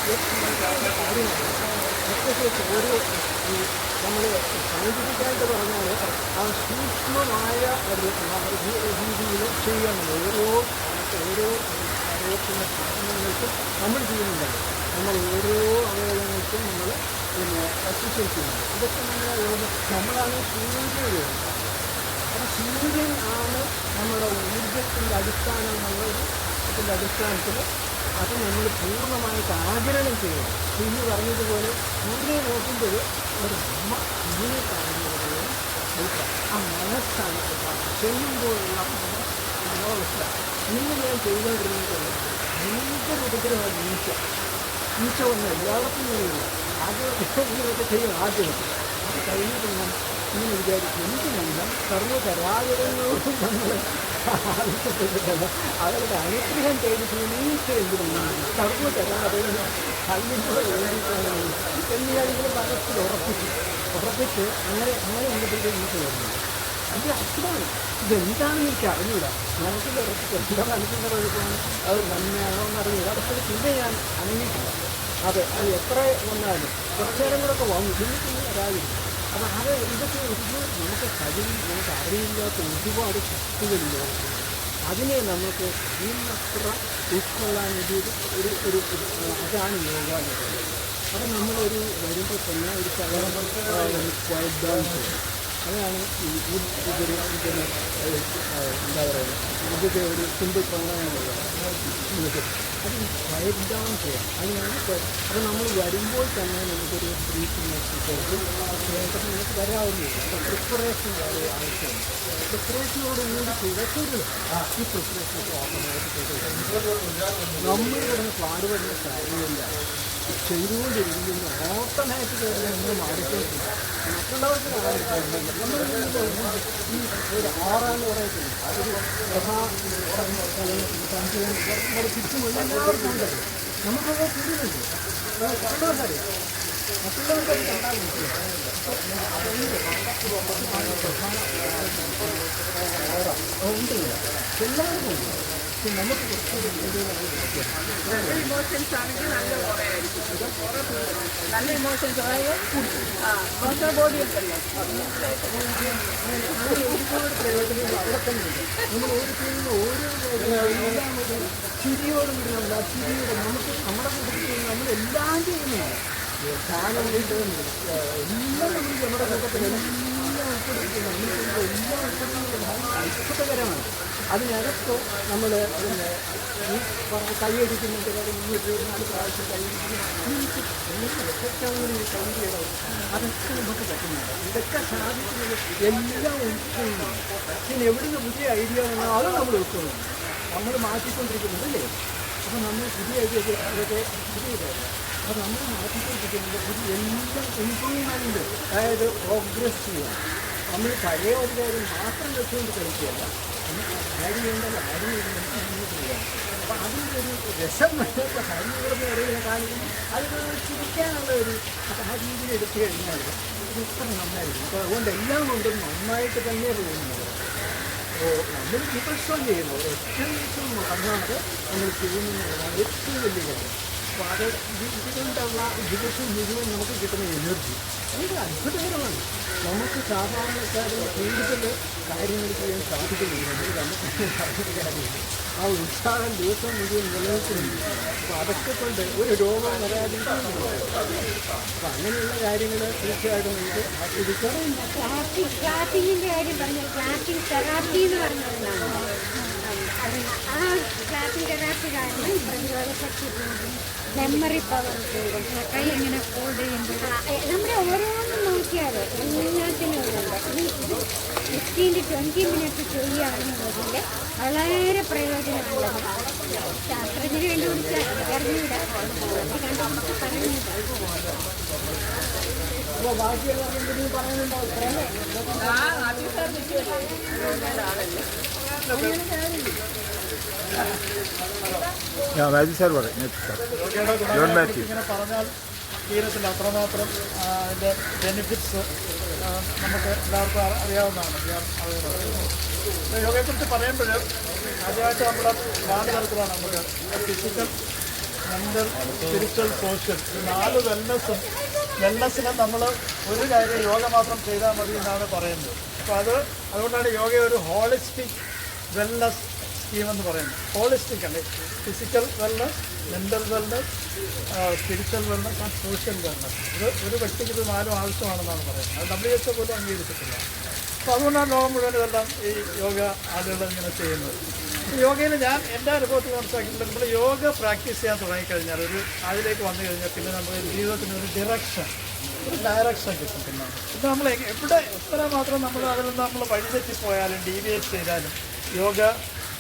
കാര്യമാണ്. എക്സസൈസ് ഓരോ നമ്മൾ സയൻറ്റിഫിക്കായിട്ട് പറഞ്ഞാൽ ആ സൂക്ഷ്മമായ ഒരു രീതിയിൽ ചെയ്യണം. ഓരോ ശരീരത്തിൻ്റെ സാധനങ്ങൾക്കും നമ്മൾ ചെയ്യുന്നുണ്ടല്ലോ, നമ്മൾ ഓരോ അവയവങ്ങൾക്കും നമ്മൾ എക്സസൈസ് ചെയ്യുന്നുണ്ട്. ഇതൊക്കെ നമ്മളാണ് സൂര്യൻ. അപ്പോൾ സൂര്യൻ ആണ് നമ്മുടെ ഊർജത്തിൻ്റെ അടിസ്ഥാനം. അതിൻ്റെ അടിസ്ഥാനത്തിൽ അത് നമ്മൾ പൂർണ്ണമായിട്ട് ആഗിരണം ചെയ്യണം. ഇന്ന് പറഞ്ഞതുപോലെ സൂര്യനെ നോക്കുമ്പോൾ ഒരു സൂര്യനെ കാണുന്നത് ആ മനസ്സാണ് ചെയ്യുമ്പോഴുള്ള അവസ്ഥ. ഇന്ന് ഞാൻ ചെയ്തുകൊണ്ടിരുന്നത് ഭയങ്കര ഉപദ്രവമാണ് ഈച്ച വന്ന് എല്ലാവർക്കും കഴിയില്ല. ഇങ്ങനെയൊക്കെ ചെയ്യും ആദ്യം. അത് കഴിഞ്ഞിട്ട് ഞാൻ ഇങ്ങനെ വിചാരിച്ചു, എന്തിനെല്ലാം സർവ്വകരാചരങ്ങളോടും നമ്മൾ ആവശ്യപ്പെട്ടിട്ടല്ല, അവരുടെ അനുഗ്രഹം തേടിച്ച് ഈച്ച എന്തിനാണ് സർവ്വകരാചരങ്ങൾ കല്ലിനോട് വേണ്ടിയിട്ടാണ് എന്ന് ഞാനിങ്ങനെ മനസ്സിൽ ഉറപ്പിച്ച് അങ്ങനെ എന്തെങ്കിലും ഈച്ച വരുന്നത്. അത് അച്ഛനാണ്. ഇതെന്താണെന്ന് എനിക്ക് അറിഞ്ഞൂടാ. മനസ്സിൽ ഉറപ്പിച്ച് എൻ്റെ മനസ്സിൻ്റെ കുഴപ്പമാണ്, അത് നന്മയാണോ എന്നറിഞ്ഞൂടാ. പക്ഷേ പിന്നെ ഞാൻ അനങ്ങിയിട്ടില്ല. അത് എത്ര വന്നാലും കുറച്ചു നേരം കൂടെ വന്നു, പിന്നെ വരാതിരിക്കും. അപ്പോൾ അത് ഇതൊക്കെ നമുക്ക് അറിയില്ലാത്ത ഒരുപാട് ശക്തികളില്ല. അതിനെ നമുക്ക് ഇന്നത്ര ഉൾക്കൊള്ളാൻ ഒരു അതാണ് യോഗ എന്ന് പറയുന്നത്. അപ്പോൾ നമ്മളൊരു വരുമ്പോൾ തന്നെ ഒരു ശകലം ക്വയറ്റ് ഡൗൺ ചെയ്യും. അതാണ് ഇതൊരു എന്താ പറയുക, ഇതൊക്കെ ഒരു സിമ്പിൾ പ്രണയമുള്ളത്. അത് ക്വയറ്റ് ഡൗൺ ചെയ്യാം. അതിനാണ്. അപ്പോൾ നമ്മൾ വരുമ്പോൾ തന്നെ നമുക്കൊരു ബ്രീത്തിങ് എക്സസൈസ് നമുക്ക് വരാവുന്നതാണ്. അപ്പോൾ പ്രിപ്പറേഷൻ വളരെ ആവശ്യമാണ്. പ്രിപ്പറേഷനോടുകൂടി ചെയ്തപ്പോൾ ഈ പ്രിപ്പറേഷനൊക്കെ ഓട്ടോമാറ്റിക് നമ്മൾ കിടന്ന് പാടുപെടുന്ന കാര്യമില്ല. ചെയ്തുകൊണ്ടിരിക്കുന്ന ഓട്ടോമാറ്റിക്കായിട്ട് നമ്മൾ മാറിക്കൊണ്ടിരിക്കും. മറ്റുള്ളവർക്ക് നമ്മൾ ഈ ഒരു ആറാന്ന് പറയത്തില്ല, ഒരു ചുറ്റുമുള്ള എല്ലാവർക്കും ഉണ്ടല്ലോ. നമുക്കത് തിരിയുന്നുണ്ട്. മറ്റുള്ളവർക്കറിയാം, മറ്റുള്ളവർക്കത് കണ്ടാൽ ഉണ്ടല്ലോ, എല്ലാവർക്കും ഉണ്ട്. നമുക്ക് നല്ല ഇമോഷൻസ് ആണെങ്കിൽ നല്ല കുറയായിരിക്കും. നല്ല ഇമോഷൻസ് അതായത് ഇമോഷണൽ ബോഡി ഉണ്ടല്ലോ, ഒരുപാട് പ്രയോജനങ്ങൾ അവിടെ തന്നെ ഉണ്ട്. നമ്മൾ എല്ലാം ഒരു ചിരിയോടും കൂടി നമ്മൾ ആ ചിരിയോടെ നമുക്ക് നമ്മുടെ കൂട്ടത്തിൽ നമ്മളെല്ലാം ചെയ്യുന്നുണ്ട്. ധ്യാനം എല്ലാം നമ്മൾ നമ്മുടെ കൂട്ടത്തിൽ എല്ലാം ഉൾപ്പെടുത്തുന്നു. എല്ലാം ഉൾപ്പെടുത്തുന്നത് അത്ഭുതകരമാണ്. അതിനകത്ത് നമ്മൾ ഈ കൈയടിക്കുന്നുണ്ട്, 324 പ്രാവശ്യം കൈയടിക്കുന്നു. അതൊക്കെ നമുക്ക് പറ്റുന്നുണ്ട്. ഇതൊക്കെ സാധിക്കുന്നത് എല്ലാം ഉൾക്കൊള്ളുന്നു. പിന്നെ എവിടുന്ന് പുതിയ ഐഡിയ വന്നാൽ അത് നമ്മൾ ഉൾക്കൊള്ളുന്നു. നമ്മൾ മാറ്റിക്കൊണ്ടിരിക്കുന്നുണ്ടല്ലേ. അപ്പോൾ നമ്മൾ പുതിയ ഐഡിയ ഇതൊക്കെ പുതിയ അപ്പോൾ നമ്മൾ മാറ്റിക്കൊണ്ടിരിക്കുന്നത് പുതിയ എല്ലാം ഇമ്പ്രൂവ്മെൻറ്റ്, അതായത് പ്രോഗ്രസ് ചെയ്യുക. നമ്മൾ പഴയ ഒരു കാര്യം മാത്രം വെച്ചുകൊണ്ട് കഴിക്കുകയല്ല, നമുക്ക് ആഡ് ചെയ്യേണ്ടത് ആഡ് ചെയ്യുന്നത് മുന്നോട്ട് പോകാം. അപ്പോൾ അതിൻ്റെ ഒരു രസം നമുക്ക് ഹരിയുടെ ഇടയിൽ കാണിക്കുന്നു. അതിനൊരു ചിരിക്കാനുള്ള ഒരു ആ രീതിയിൽ എടുത്തു കഴിഞ്ഞാൽ ഇത് എത്ര നന്നായിരിക്കും. അപ്പോൾ അതുകൊണ്ട് എല്ലാം കൊണ്ടും നന്നായിട്ട് തന്നെ പോകുന്നത്. അപ്പോൾ നമ്മൾ വിപക്ഷം ചെയ്യുന്നത് ഏറ്റവും നന്നായിട്ട് നമ്മൾ ചെയ്യുന്നതാണ് ഏറ്റവും വലിയ കാര്യം. അപ്പോൾ അത് ഇതുകൊണ്ടുള്ള വിപക്ഷം മുഴുവൻ നമുക്ക് കിട്ടുന്ന എനർജി അത് അത്ഭുതകരമാണ്. നമുക്ക് സാധാരണക്കാരിൽ കൂടുതൽ കാര്യങ്ങൾ ചെയ്യാൻ സാധിക്കുന്നില്ല. നമുക്ക് കാര്യമില്ല. ആ ഉത്സാഹം ദിവസം മുഴുവൻ നിലനിൽക്കുന്നുണ്ട്. അപ്പോൾ അതൊക്കെ കൊണ്ട് ഒരു രോഗം വരാതിരിക്കുന്നുണ്ട്. അപ്പോൾ അങ്ങനെയുള്ള കാര്യങ്ങൾ തീർച്ചയായിട്ടും നമുക്ക് ആസ്വദിക്കാം. ക്ലാപ്പിങ്ങിൻ്റെ കാര്യം പറഞ്ഞാൽ ക്ലാപ്പിംഗ് തെറാപ്പി എന്ന് പറഞ്ഞതാണ്. ആ ക്ലാപ്പിംഗ് തെറാപ്പി കാരണം പ്രതിരോധശക്തി കൂടും, മെമ്മറി പവർ കൂടും, കൈ ഇങ്ങനെ ഹോൾഡ് ചെയ്യുമ്പോൾ നമ്മുടെ ഓരോന്നും നോക്കിയാൽ എല്ലാത്തിനും ഉണ്ട്. ഇത് 15 to 20 മിനിറ്റ് ചെയ്യുകയാണെന്നുണ്ടെങ്കിൽ വളരെ പ്രയോജനമുള്ളത്. ശാസ്ത്രജ്ഞന് കണ്ടുപിടിച്ച അറിഞ്ഞൂടാ, അത് കണ്ട് നമുക്ക് പറഞ്ഞില്ല. അപ്പോൾ ബാക്കിയുള്ള പറയുന്നുണ്ടോ? മാത്യു സാർ പറയും. ഇങ്ങനെ പറഞ്ഞാൽ തീരത്തില്ല. അത്രമാത്രം അതിൻ്റെ ബെനിഫിറ്റ്സ് നമുക്ക് എല്ലാവർക്കും അറിയാവുന്നതാണ്. യോഗയെക്കുറിച്ച് പറയുമ്പോൾ ആദ്യമായിട്ട് നമ്മുടെ 4 തരത്തിലാണ്. നമുക്ക് ഫിസിക്കൽ മെൻ്റൽ, സ്പിരിച്വൽ, സോഷ്യൽ, ഈ 4 വെൽനെസ്സിനെ നമ്മൾ ഒരു കാര്യം യോഗ മാത്രം ചെയ്താൽ മതി എന്നാണ് പറയുന്നത്. അപ്പോൾ അതുകൊണ്ടാണ് യോഗ ഒരു ഹോളിസ്റ്റിക് വെൽനസ് സ്കീം എന്ന് പറയുന്നത്. ഹോളിസ്റ്റിക് അല്ലേ, physical wellness, mental wellness, spiritual wellness and social wellness. ഇത് ഒരു വ്യക്തിക്ക് ഇത് 4 ആവശ്യമാണെന്നാണ് പറയുന്നത്. അത് WHO പോലും അംഗീകരിച്ചിട്ടില്ല. അപ്പോൾ അതുകൊണ്ടാണ് ലോകം മുഴുവൻ ഇതെല്ലാം ഈ യോഗ ആളുകൾ ഇങ്ങനെ ചെയ്യുന്നത്. യോഗയിൽ ഞാൻ എൻ്റെ അനുഭവത്തിൽ മനസ്സിലാക്കിയിട്ടുണ്ട്, നമ്മൾ യോഗ പ്രാക്ടീസ് ചെയ്യാൻ തുടങ്ങിക്കഴിഞ്ഞാൽ അതിലേക്ക് വന്നു കഴിഞ്ഞാൽ പിന്നെ നമ്മുടെ ജീവിതത്തിന് ഒരു ഡയറക്ഷൻ കിട്ടും. പിന്നെ നമ്മൾ എവിടെ എത്ര മാത്രം നമ്മൾ അതിൽ നിന്ന് നമ്മൾ വഴിതെറ്റിപ്പോയാലും ഡീവിയേറ്റ് ചെയ്താലും യോഗ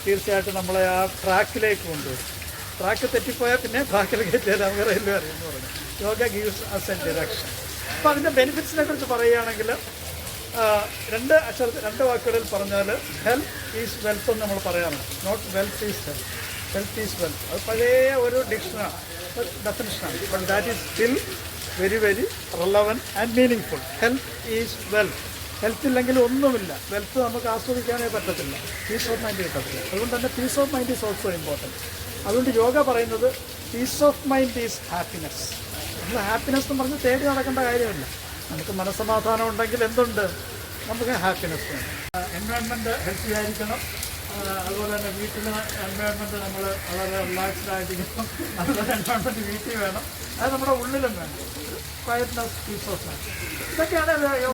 തീർച്ചയായിട്ടും നമ്മളെ ആ ട്രാക്കിലേക്ക് കൊണ്ടുവരും. ട്രാക്ക് തെറ്റിപ്പോയാൽ പിന്നെ ട്രാക്കിലേക്ക് എത്തിയാൽ നമുക്ക് റെയിൽവേ അറിയുമെന്ന് പറഞ്ഞു. Yoga gives us a direction. അപ്പോൾ അതിൻ്റെ ബെനിഫിറ്റ്സിനെ കുറിച്ച് പറയുകയാണെങ്കിൽ 2 വാക്കുകളിൽ പറഞ്ഞാൽ ഹെൽത്ത് ഈസ് വെൽത്ത് എന്ന് നമ്മൾ പറയാറുണ്ട്. Not wealth is health, health is wealth. അത് പഴയ ഒരു ഡെഫിനിഷനാണ്. But that is still very very relevant and meaningful. Health is wealth. Health ഇല്ലെങ്കിൽ ഒന്നുമില്ല. വെൽത്ത് നമുക്ക് ആസ്വദിക്കാനേ പറ്റത്തില്ല, പീസ് ഓഫ് മൈൻഡ് കിട്ടത്തില്ല. അതുകൊണ്ട് തന്നെ peace of mind is also important. അതുകൊണ്ട് യോഗ പറയുന്നത് peace of mind is happiness. നമ്മൾ ഹാപ്പിനെസ് എന്ന് പറഞ്ഞ് തേടി നടക്കേണ്ട കാര്യമില്ല. നമുക്ക് മനസ്സമാധാനം ഉണ്ടെങ്കിൽ എന്തുണ്ട്, നമുക്ക് ഹാപ്പിനെസ് ഉണ്ട്. എൻവയോൺമെൻറ്റ് ഹെൽത്തി ആയിരിക്കണം. അതുപോലെ തന്നെ വീട്ടിൽ എൻവയോൺമെൻറ്റ് നമ്മൾ വളരെ റിലാക്സ്ഡ് ആയിരിക്കണം. അതുപോലെ എൻവയോൺമെൻറ്റ് വീട്ടിൽ വേണം. അത് നമ്മുടെ ഉള്ളിലും വേണം. ക്വയറ്റ്നസ്, പീസ് ഓഫ് മൈൻഡ്. ഇതൊക്കെയാണ്